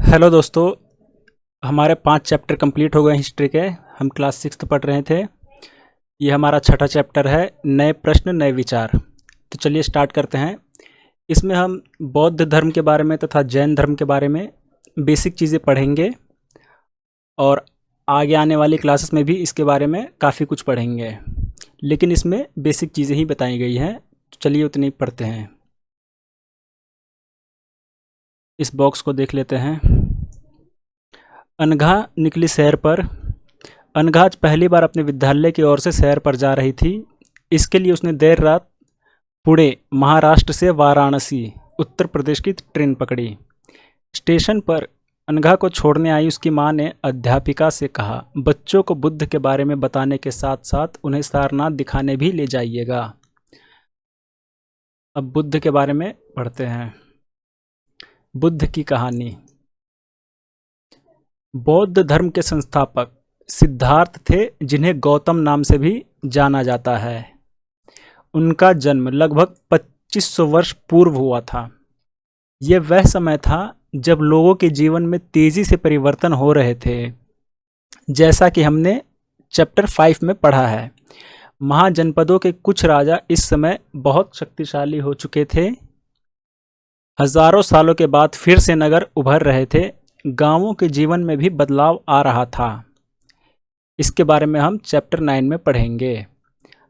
Hello दोस्तों। हमारे 5 chapter complete हो गए हिस्ट्री के। हम क्लास 6 पढ़ रहे थे। ये हमारा छठा चैप्टर है, नए प्रश्न नए विचार। तो चलिए स्टार्ट करते हैं। इसमें हम बौद्ध धर्म के बारे में तथा जैन धर्म के बारे में बेसिक चीज़ें पढ़ेंगे और आगे आने वाली क्लासेस में भी इसके बारे में काफ़ी कुछ पढ़ेंगे, लेकिन इसमें बेसिक चीज़ें ही बताई गई हैं। तो चलिए उतनी पढ़ते हैं। इस बॉक्स को देख लेते हैं। अनघा निकली सैर पर। अनघा आज पहली बार अपने विद्यालय की ओर से सैर पर जा रही थी। इसके लिए उसने देर रात पुणे, महाराष्ट्र से वाराणसी, उत्तर प्रदेश की ट्रेन पकड़ी। स्टेशन पर अनघा को छोड़ने आई उसकी मां ने अध्यापिका से कहा, बच्चों को बुद्ध के बारे में बताने के साथ साथ उन्हें सारनाथ दिखाने भी ले जाइएगा। अब बुद्ध के बारे में पढ़ते हैं। बुद्ध की कहानी। बौद्ध धर्म के संस्थापक सिद्धार्थ थे, जिन्हें गौतम नाम से भी जाना जाता है। उनका जन्म लगभग 2500 वर्ष पूर्व हुआ था। यह वह समय था जब लोगों के जीवन में तेजी से परिवर्तन हो रहे थे, जैसा कि हमने चैप्टर 5 में पढ़ा है। महाजनपदों के कुछ राजा इस समय बहुत शक्तिशाली हो चुके थे। हजारों सालों के बाद फिर से नगर उभर रहे थे। गांवों के जीवन में भी बदलाव आ रहा था। इसके बारे में हम चैप्टर 9 में पढ़ेंगे।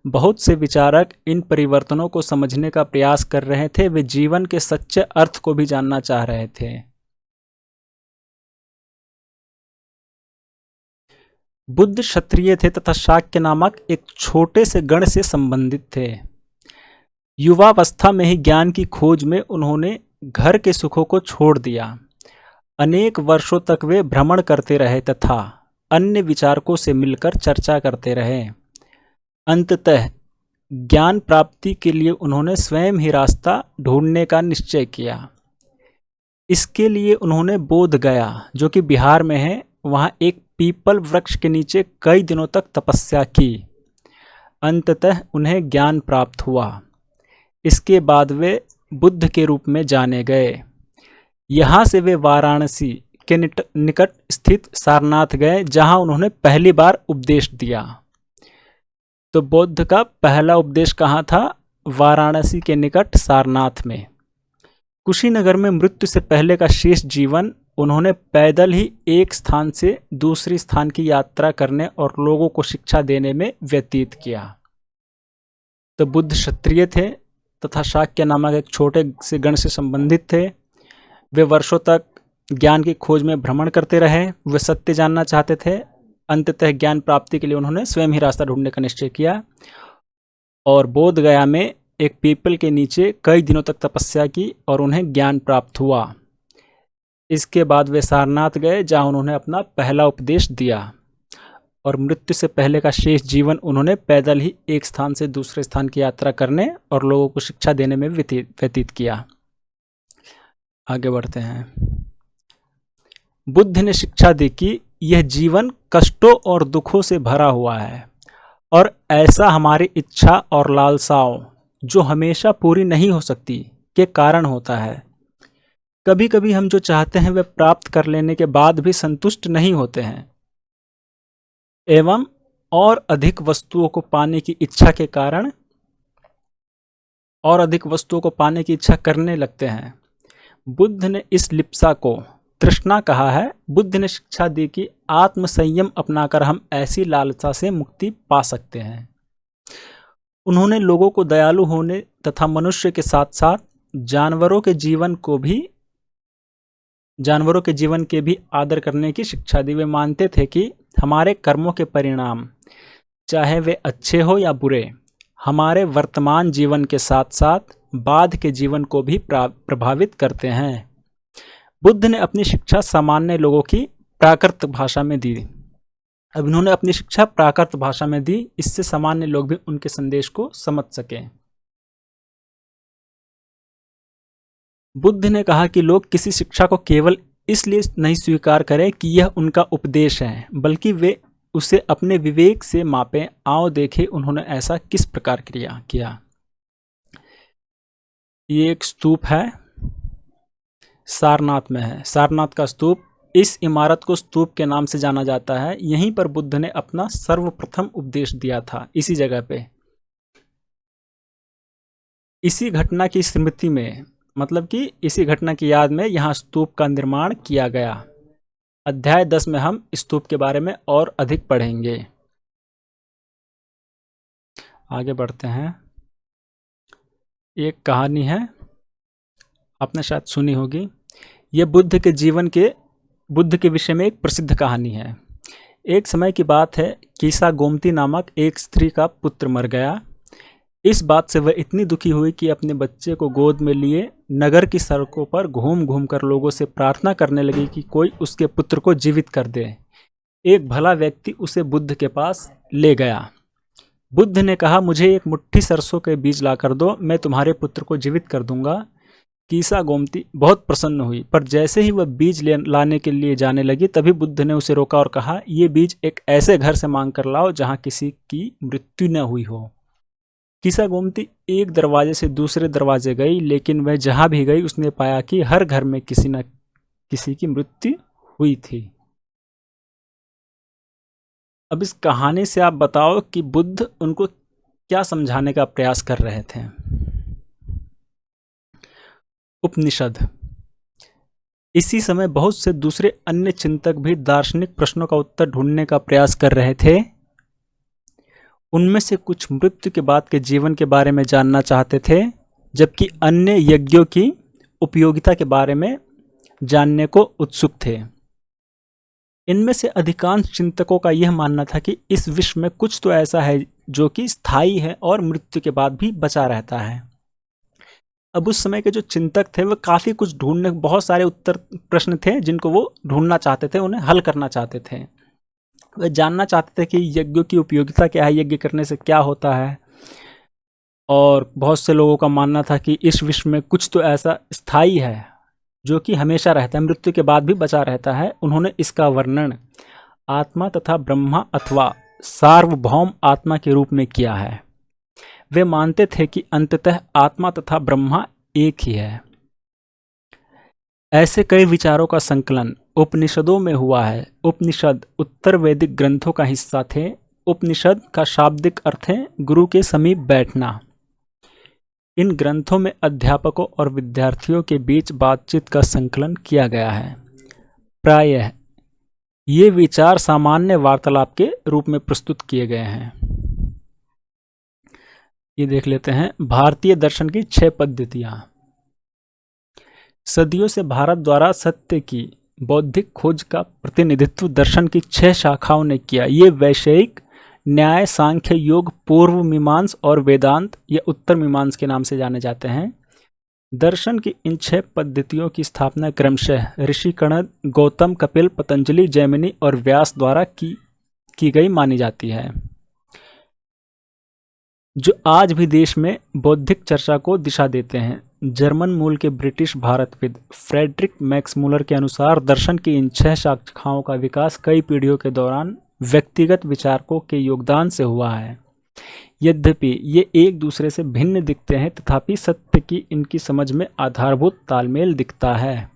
बहुत से विचारक इन परिवर्तनों को समझने का प्रयास कर रहे थे। वे जीवन के सच्चे अर्थ को भी जानना चाह रहे थे। बुद्ध क्षत्रिय थे तथा शाक्य नामक एक छोटे से गण से संबंधित थे। युवावस्था में ही ज्ञान की खोज में उन्होंने घर के सुखों को छोड़ दिया। अनेक वर्षों तक वे भ्रमण करते रहे तथा अन्य विचारकों से मिलकर चर्चा करते रहे। अंततः ज्ञान प्राप्ति के लिए उन्होंने स्वयं ही रास्ता ढूंढने का निश्चय किया। इसके लिए उन्होंने बोध गया, जो कि बिहार में है, वहाँ एक पीपल वृक्ष के नीचे कई दिनों तक तपस्या की। अंततः उन्हें ज्ञान प्राप्त हुआ। इसके बाद वे बुद्ध के रूप में जाने गए। यहाँ से वे वाराणसी के निकट स्थित सारनाथ गए, जहाँ उन्होंने पहली बार उपदेश दिया। तो बौद्ध का पहला उपदेश कहाँ था? वाराणसी के निकट सारनाथ में। कुशीनगर में मृत्यु से पहले का शेष जीवन उन्होंने पैदल ही एक स्थान से दूसरे स्थान की यात्रा करने और लोगों को शिक्षा देने में व्यतीत किया। तो बुद्ध क्षत्रिय थे तथा शाक्य नामक एक छोटे से गण से संबंधित थे। वे वर्षों तक ज्ञान की खोज में भ्रमण करते रहे। वे सत्य जानना चाहते थे। अंततः ज्ञान प्राप्ति के लिए उन्होंने स्वयं ही रास्ता ढूंढने का निश्चय किया और बोध गया में एक पीपल के नीचे कई दिनों तक तपस्या की और उन्हें ज्ञान प्राप्त हुआ। इसके बाद वे सारनाथ गए, जहां उन्होंने अपना पहला उपदेश दिया और मृत्यु से पहले का शेष जीवन उन्होंने पैदल ही एक स्थान से दूसरे स्थान की यात्रा करने और लोगों को शिक्षा देने में व्यतीत किया। आगे बढ़ते हैं। बुद्ध ने शिक्षा दी कि यह जीवन कष्टों और दुखों से भरा हुआ है और ऐसा हमारी इच्छा और लालसाओं, जो हमेशा पूरी नहीं हो सकती, के कारण होता है। कभी कभी हम जो चाहते हैं वे प्राप्त कर लेने के बाद भी संतुष्ट नहीं होते हैं एवं और अधिक वस्तुओं को पाने की इच्छा के कारण और अधिक वस्तुओं को पाने की इच्छा करने लगते हैं। बुद्ध ने इस लिप्सा को तृष्णा कहा है। बुद्ध ने शिक्षा दी कि आत्म संयम अपनाकर हम ऐसी लालसा से मुक्ति पा सकते हैं। उन्होंने लोगों को दयालु होने तथा मनुष्य के साथ साथ जानवरों के जीवन के भी आदर करने की शिक्षा दी। वे मानते थे कि हमारे कर्मों के परिणाम, चाहे वे अच्छे हो या बुरे, हमारे वर्तमान जीवन के साथ साथ बाद के जीवन को भी प्रभावित करते हैं। बुद्ध ने अपनी शिक्षा सामान्य लोगों की प्राकृत भाषा में दी। अब इन्होंने अपनी शिक्षा प्राकृत भाषा में दी, इससे सामान्य लोग भी उनके संदेश को समझ सकें। बुद्ध ने कहा कि लोग किसी शिक्षा को केवल इसलिए नहीं स्वीकार करें कि यह उनका उपदेश है, बल्कि वे उसे अपने विवेक से मापें। आओ देखें उन्होंने ऐसा किस प्रकार किया। ये एक स्तूप है, सारनाथ में है। सारनाथ का स्तूप इस इमारत को स्तूप के नाम से जाना जाता है। यहीं पर बुद्ध ने अपना सर्वप्रथम उपदेश दिया था, इसी जगह पे। इसी घटना की स्मृति में, मतलब कि इसी घटना की याद में यहाँ स्तूप का निर्माण किया गया। अध्याय 10 में हम स्तूप के बारे में और अधिक पढ़ेंगे। आगे बढ़ते हैं। एक कहानी है, आपने शायद सुनी होगी। यह बुद्ध के विषय में एक प्रसिद्ध कहानी है। एक समय की बात है, कीसा गोमती नामक एक स्त्री का पुत्र मर गया। इस बात से वह इतनी दुखी हुई कि अपने बच्चे को गोद में लिए नगर की सड़कों पर घूम घूम कर लोगों से प्रार्थना करने लगी कि कोई उसके पुत्र को जीवित कर दे। एक भला व्यक्ति उसे बुद्ध के पास ले गया। बुद्ध ने कहा, मुझे एक मुट्ठी सरसों के बीज ला कर दो, मैं तुम्हारे पुत्र को जीवित कर दूंगा। कीसा गोमती बहुत प्रसन्न हुई, पर जैसे ही वह बीज लाने के लिए जाने लगी, तभी बुद्ध ने उसे रोका और कहा, ये बीज एक ऐसे घर से मांग कर लाओ जहां किसी की मृत्यु न हुई हो। कीसा गोमती एक दरवाजे से दूसरे दरवाजे गई, लेकिन वह जहां भी गई उसने पाया कि हर घर में किसी न किसी की मृत्यु हुई थी। अब इस कहानी से आप बताओ कि बुद्ध उनको क्या समझाने का प्रयास कर रहे थे। उपनिषद। इसी समय बहुत से दूसरे अन्य चिंतक भी दार्शनिक प्रश्नों का उत्तर ढूंढने का प्रयास कर रहे थे। उनमें से कुछ मृत्यु के बाद के जीवन के बारे में जानना चाहते थे, जबकि अन्य यज्ञों की उपयोगिता के बारे में जानने को उत्सुक थे। इनमें से अधिकांश चिंतकों का यह मानना था कि इस विश्व में कुछ तो ऐसा है जो कि स्थायी है और मृत्यु के बाद भी बचा रहता है। अब उस समय के जो चिंतक थे वह काफ़ी कुछ ढूंढने, बहुत सारे उत्तर प्रश्न थे जिनको वो ढूंढना चाहते थे, उन्हें हल करना चाहते थे। वह जानना चाहते थे कि यज्ञों की उपयोगिता क्या है, यज्ञ करने से क्या होता है। और बहुत से लोगों का मानना था कि इस विश्व में कुछ तो ऐसा स्थायी है जो कि हमेशा रहता है, मृत्यु के बाद भी बचा रहता है। उन्होंने इसका वर्णन आत्मा तथा ब्रह्मा अथवा सार्वभौम आत्मा के रूप में किया है। वे मानते थे कि अंततः आत्मा तथा ब्रह्मा एक ही है। ऐसे कई विचारों का संकलन उपनिषदों में हुआ है। उपनिषद उत्तर वैदिक ग्रंथों का हिस्सा थे। उपनिषद का शाब्दिक अर्थ है गुरु के समीप बैठना। इन ग्रंथों में अध्यापकों और विद्यार्थियों के बीच बातचीत का संकलन किया गया है। प्रायः ये विचार सामान्य वार्तालाप के रूप में प्रस्तुत किए गए हैं। ये देख लेते हैं भारतीय दर्शन की 6 पद्धतियां। सदियों से भारत द्वारा सत्य की बौद्धिक खोज का प्रतिनिधित्व दर्शन की 6 शाखाओं ने किया। ये वैषयिक, न्याय, सांख्य, योग, पूर्व मीमांस और वेदांत या उत्तर मीमांस के नाम से जाने जाते हैं। दर्शन की इन 6 पद्धतियों की स्थापना क्रमशः ऋषि कणद, गौतम, कपिल, पतंजलि, जैमिनी और व्यास द्वारा की गई मानी जाती है, जो आज भी देश में बौद्धिक चर्चा को दिशा देते हैं। जर्मन मूल के ब्रिटिश भारतविद फ्रेडरिक मैक्समूलर के अनुसार दर्शन की इन 6 शाखाओं का विकास कई पीढ़ियों के दौरान व्यक्तिगत विचारकों के योगदान से हुआ है। यद्यपि ये एक दूसरे से भिन्न दिखते हैं, तथापि सत्य की इनकी समझ में आधारभूत तालमेल दिखता है।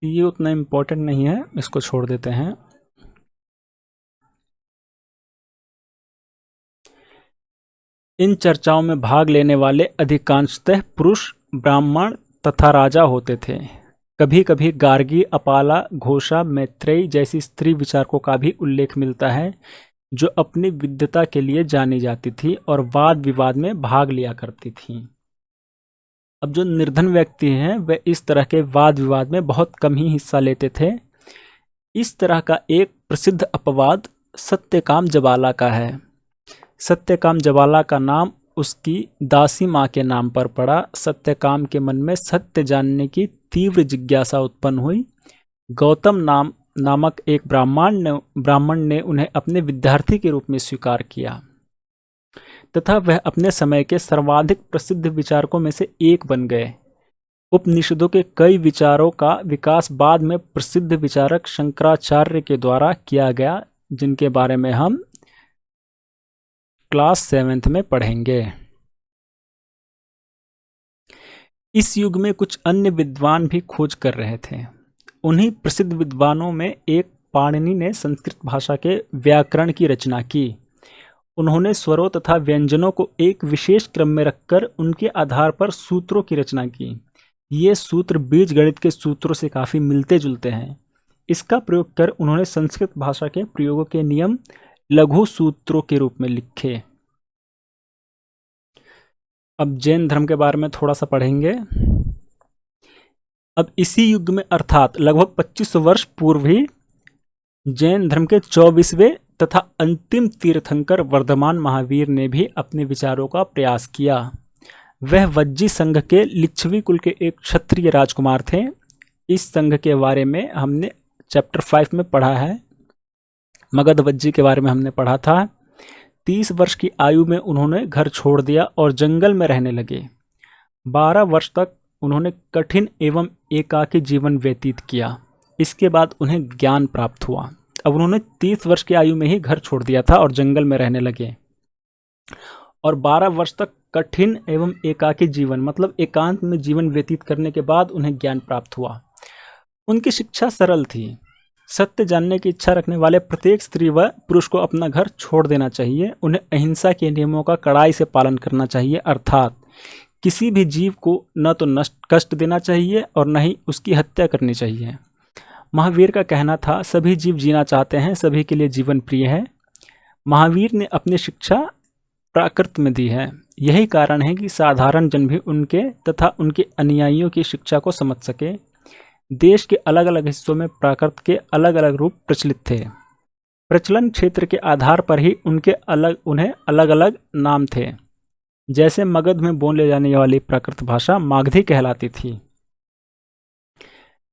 ये उतना इम्पोर्टेंट नहीं है, इसको छोड़ देते हैं। इन चर्चाओं में भाग लेने वाले अधिकांशतः पुरुष, ब्राह्मण तथा राजा होते थे। कभी कभी गार्गी, अपाला, घोषा, मैत्रेयी जैसी स्त्री विचारकों का भी उल्लेख मिलता है, जो अपनी विद्वता के लिए जानी जाती थी और वाद विवाद में भाग लिया करती थीं। अब जो निर्धन व्यक्ति हैं वे इस तरह के वाद विवाद में बहुत कम ही हिस्सा लेते थे। इस तरह का एक प्रसिद्ध अपवाद सत्यकाम जबाला का है। सत्यकाम जबाला का नाम उसकी दासी माँ के नाम पर पड़ा। सत्यकाम के मन में सत्य जानने की तीव्र जिज्ञासा उत्पन्न हुई। गौतम नामक एक ब्राह्मण ने उन्हें अपने विद्यार्थी के रूप में स्वीकार किया तथा वह अपने समय के सर्वाधिक प्रसिद्ध विचारकों में से एक बन गए। उपनिषदों के कई विचारों का विकास बाद में प्रसिद्ध विचारक शंकराचार्य के द्वारा किया गया, जिनके बारे में हम क्लास 7th में पढ़ेंगे। इस युग में कुछ अन्य विद्वान भी खोज कर रहे थे। उन्हीं प्रसिद्ध विद्वानों में एक पाणिनि ने संस्कृत भाषा के व्याकरण की रचना की। उन्होंने स्वरों तथा व्यंजनों को एक विशेष क्रम में रखकर उनके आधार पर सूत्रों की रचना की। ये सूत्र बीज गणित के सूत्रों से काफ़ी मिलते जुलते हैं। इसका प्रयोग कर उन्होंने संस्कृत भाषा के प्रयोगों के नियम लघु सूत्रों के रूप में लिखे। अब जैन धर्म के बारे में थोड़ा सा पढ़ेंगे। अब इसी युग में अर्थात लगभग 2500 वर्ष पूर्व ही जैन धर्म के 24वें तथा अंतिम तीर्थंकर वर्धमान महावीर ने भी अपने विचारों का प्रयास किया। वह वज्जी संघ के लिच्छवी कुल के एक क्षत्रिय राजकुमार थे। इस संघ के बारे में हमने चैप्टर 5 में पढ़ा है। मगध वज्जी के बारे में हमने पढ़ा था। 30 वर्ष की आयु में उन्होंने घर छोड़ दिया और जंगल में रहने लगे। 12 वर्ष तक उन्होंने कठिन एवं एकाकी जीवन व्यतीत किया। इसके बाद उन्हें ज्ञान प्राप्त हुआ। अब उन्होंने 30 वर्ष की आयु में ही घर छोड़ दिया था और जंगल में रहने लगे, और 12 वर्ष तक कठिन एवं एकाकी जीवन मतलब एकांत में जीवन व्यतीत करने के बाद उन्हें ज्ञान प्राप्त हुआ। उनकी शिक्षा सरल थी। सत्य जानने की इच्छा रखने वाले प्रत्येक स्त्री व पुरुष को अपना घर छोड़ देना चाहिए। उन्हें अहिंसा के नियमों का कड़ाई से पालन करना चाहिए, अर्थात किसी भी जीव को न तो कष्ट देना चाहिए और न ही उसकी हत्या करनी चाहिए। महावीर का कहना था, सभी जीव जीना चाहते हैं, सभी के लिए जीवन प्रिय है। महावीर ने अपनी शिक्षा प्राकृत में दी है। यही कारण है कि साधारण जन भी उनके तथा उनके अनुयायियों की शिक्षा को समझ सके। देश के अलग अलग हिस्सों में प्राकृत के अलग अलग रूप प्रचलित थे। प्रचलन क्षेत्र के आधार पर ही उन्हें अलग अलग नाम थे। जैसे मगध में बोले जाने वाली प्राकृत भाषा मागधी कहलाती थी।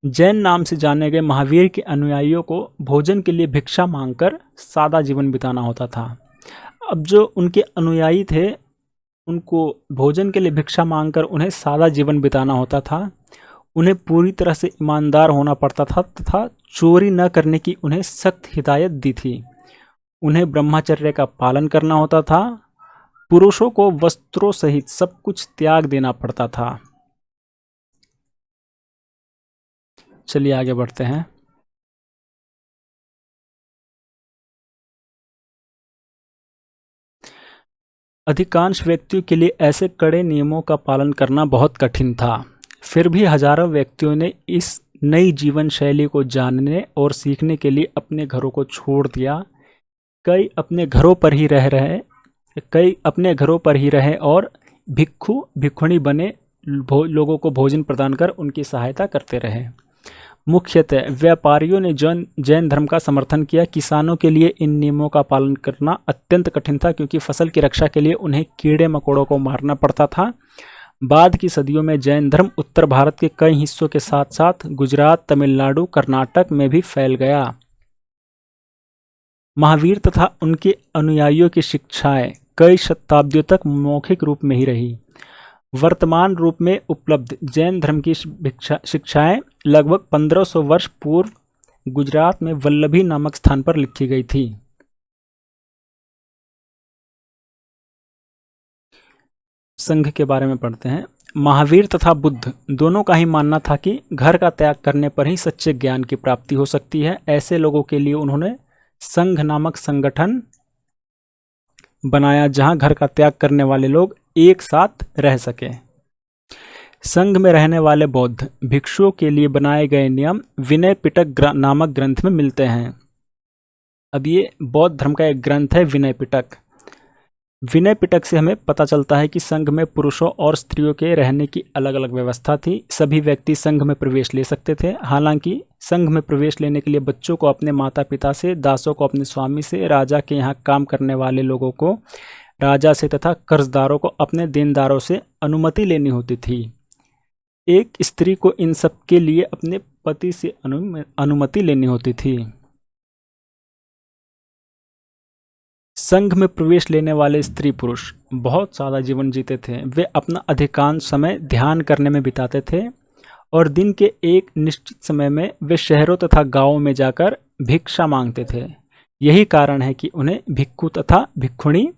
जैन नाम से जाने गए महावीर के अनुयायियों को भोजन के लिए भिक्षा मांगकर सादा जीवन बिताना होता था। अब जो उनके अनुयायी थे उनको भोजन के लिए भिक्षा मांगकर उन्हें सादा जीवन बिताना होता था। उन्हें पूरी तरह से ईमानदार होना पड़ता था तथा चोरी न करने की उन्हें सख्त हिदायत दी थी। उन्हें ब्रह्मचर्य का पालन करना होता था। पुरुषों को वस्त्रों सहित सब कुछ त्याग देना पड़ता था। चलिए आगे बढ़ते हैं। अधिकांश व्यक्तियों के लिए ऐसे कड़े नियमों का पालन करना बहुत कठिन था। फिर भी हजारों व्यक्तियों ने इस नई जीवन शैली को जानने और सीखने के लिए अपने घरों को छोड़ दिया। कई अपने घरों पर ही रहे और भिक्षु भिक्षुणी बने लोगों को भोजन प्रदान कर उनकी सहायता करते रहे। मुख्यतः व्यापारियों ने जैन धर्म का समर्थन किया। किसानों के लिए इन नियमों का पालन करना अत्यंत कठिन था, क्योंकि फसल की रक्षा के लिए उन्हें कीड़े मकोड़ों को मारना पड़ता था। बाद की सदियों में जैन धर्म उत्तर भारत के कई हिस्सों के साथ साथ गुजरात, तमिलनाडु, कर्नाटक में भी फैल गया। महावीर तथा उनके अनुयायियों की शिक्षाएं कई शताब्दियों तक मौखिक रूप में ही रही। वर्तमान रूप में उपलब्ध जैन धर्म की शिक्षाएं लगभग 1500 वर्ष पूर्व गुजरात में वल्लभी नामक स्थान पर लिखी गई थी। संघ के बारे में पढ़ते हैं। महावीर तथा बुद्ध दोनों का ही मानना था कि घर का त्याग करने पर ही सच्चे ज्ञान की प्राप्ति हो सकती है। ऐसे लोगों के लिए उन्होंने संघ नामक संगठन बनाया, जहां घर का त्याग करने वाले लोग एक साथ रह सके। संघ में रहने वाले बौद्ध भिक्षुओं के लिए बनाए गए नियम विनय पिटक नामक ग्रंथ में मिलते हैं। अब ये बौद्ध धर्म का एक ग्रंथ है विनय पिटक। विनय पिटक से हमें पता चलता है कि संघ में पुरुषों और स्त्रियों के रहने की अलग अलग व्यवस्था थी। सभी व्यक्ति संघ में प्रवेश ले सकते थे। हालांकि संघ में प्रवेश लेने के लिए बच्चों को अपने माता पिता से, दासों को अपने स्वामी से, राजा के यहाँ काम करने वाले लोगों को राजा से तथा कर्जदारों को अपने देनदारों से अनुमति लेनी होती थी। एक स्त्री को इन सब के लिए अपने पति से अनुमति लेनी होती थी। संघ में प्रवेश लेने वाले स्त्री पुरुष बहुत सादा जीवन जीते थे। वे अपना अधिकांश समय ध्यान करने में बिताते थे और दिन के एक निश्चित समय में वे शहरों तथा गांवों में जाकर भिक्षा मांगते थे। यही कारण है कि उन्हें भिक्षु तथा भिक्षुणी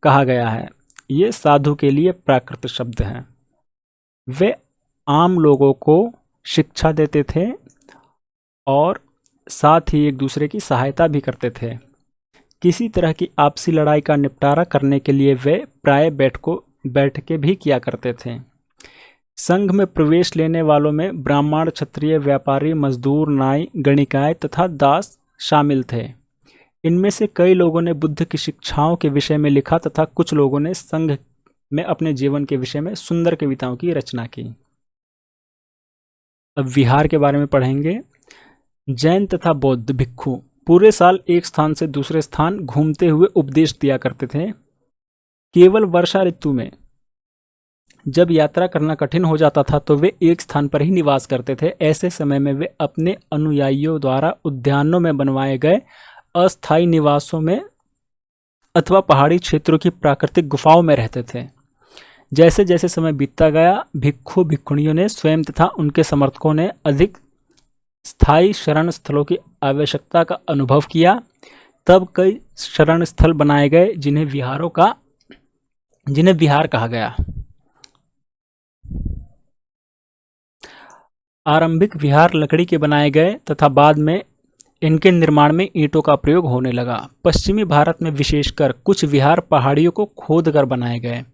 कहा गया है। ये साधु के लिए प्राकृत शब्द हैं। वे आम लोगों को शिक्षा देते थे और साथ ही एक दूसरे की सहायता भी करते थे। किसी तरह की आपसी लड़ाई का निपटारा करने के लिए वे प्राय बैठकें भी किया करते थे। संघ में प्रवेश लेने वालों में ब्राह्मण, क्षत्रिय, व्यापारी, मजदूर, नाई, गणिकाय तथा दास शामिल थे। इनमें से कई लोगों ने बुद्ध की शिक्षाओं के विषय में लिखा तथा कुछ लोगों ने संघ में अपने जीवन के विषय में सुंदर कविताओं की रचना की। अब विहार के बारे में पढ़ेंगे। जैन तथा बौद्ध भिक्षु पूरे साल एक स्थान से दूसरे स्थान घूमते हुए उपदेश दिया करते थे। केवल वर्षा ऋतु में जब यात्रा करना कठिन हो जाता था तो वे एक स्थान पर ही निवास करते थे। ऐसे समय में वे अपने अनुयायियों द्वारा उद्यानों में बनवाए गए अस्थायी निवासों में अथवा पहाड़ी क्षेत्रों की प्राकृतिक गुफाओं में रहते थे। जैसे जैसे समय बीतता गया, भिक्षु भिक्षुणियों ने स्वयं तथा उनके समर्थकों ने अधिक स्थायी शरण स्थलों की आवश्यकता का अनुभव किया। तब कई शरण स्थल बनाए गए जिन्हें विहार कहा गया। आरंभिक विहार लकड़ी के बनाए गए तथा बाद में इनके निर्माण में ईंटों का प्रयोग होने लगा। पश्चिमी भारत में विशेषकर कुछ विहार पहाड़ियों को खोदकर बनाए गए।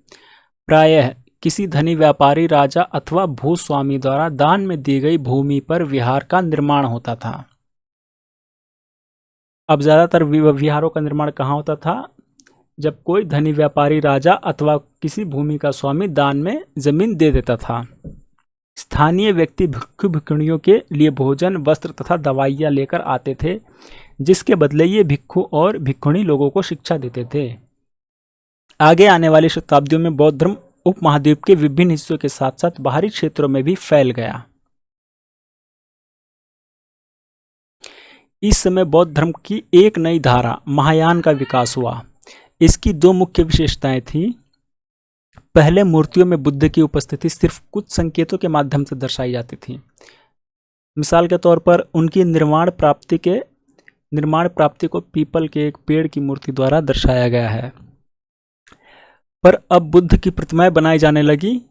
प्रायः किसी धनी व्यापारी, राजा अथवा भूस्वामी द्वारा दान में दी गई भूमि पर विहार का निर्माण होता था। अब ज्यादातर विहारों का निर्माण कहाँ होता था? जब कोई धनी व्यापारी, राजा अथवा किसी भूमि का स्वामी दान में जमीन दे देता था। स्थानीय व्यक्ति भिक्षु भिक्षुणियों के लिए भोजन, वस्त्र तथा दवाइयाँ लेकर आते थे, जिसके बदले ये भिक्षु और भिक्षुणी लोगों को शिक्षा देते थे। आगे आने वाली शताब्दियों में बौद्ध धर्म उपमहाद्वीप के विभिन्न हिस्सों के साथ साथ बाहरी क्षेत्रों में भी फैल गया। इस समय बौद्ध धर्म की एक नई धारा महायान का विकास हुआ। इसकी दो मुख्य विशेषताएं थी। पहले मूर्तियों में बुद्ध की उपस्थिति सिर्फ कुछ संकेतों के माध्यम से दर्शाई जाती थी। मिसाल के तौर पर उनकी निर्माण प्राप्ति को पीपल के एक पेड़ की मूर्ति द्वारा दर्शाया गया है। पर अब बुद्ध की प्रतिमाएं बनाई जाने लगी।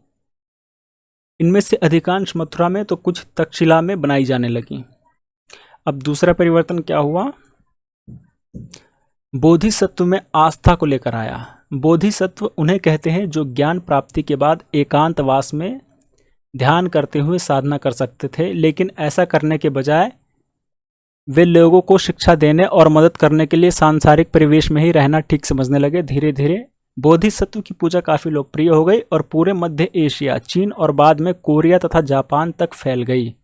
इनमें से अधिकांश मथुरा में तो कुछ तक्षशिला में बनाई जाने लगी। अब दूसरा परिवर्तन क्या हुआ? बोधिसत्व में आस्था को लेकर आया। बोधिसत्व उन्हें कहते हैं जो ज्ञान प्राप्ति के बाद एकांतवास में ध्यान करते हुए साधना कर सकते थे, लेकिन ऐसा करने के बजाय वे लोगों को शिक्षा देने और मदद करने के लिए सांसारिक परिवेश में ही रहना ठीक समझने लगे। धीरे धीरे बोधिसत्व की पूजा काफी लोकप्रिय हो गई और पूरे मध्य एशिया, चीन और बाद में कोरिया तथा जापान तक फैल गई।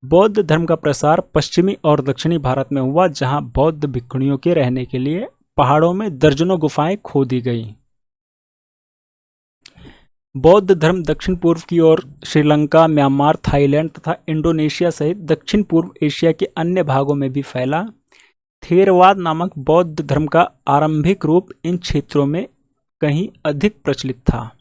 बौद्ध धर्म का प्रसार पश्चिमी और दक्षिणी भारत में हुआ, जहां बौद्ध भिक्षुणियों के रहने के लिए पहाड़ों में दर्जनों गुफाएं खोदी गई। बौद्ध धर्म दक्षिण पूर्व की ओर श्रीलंका, म्यांमार, थाईलैंड तथा इंडोनेशिया सहित दक्षिण पूर्व एशिया के अन्य भागों में भी फैला। थेरवाद नामक बौद्ध धर्म का आरंभिक रूप इन क्षेत्रों में कहीं अधिक प्रचलित था।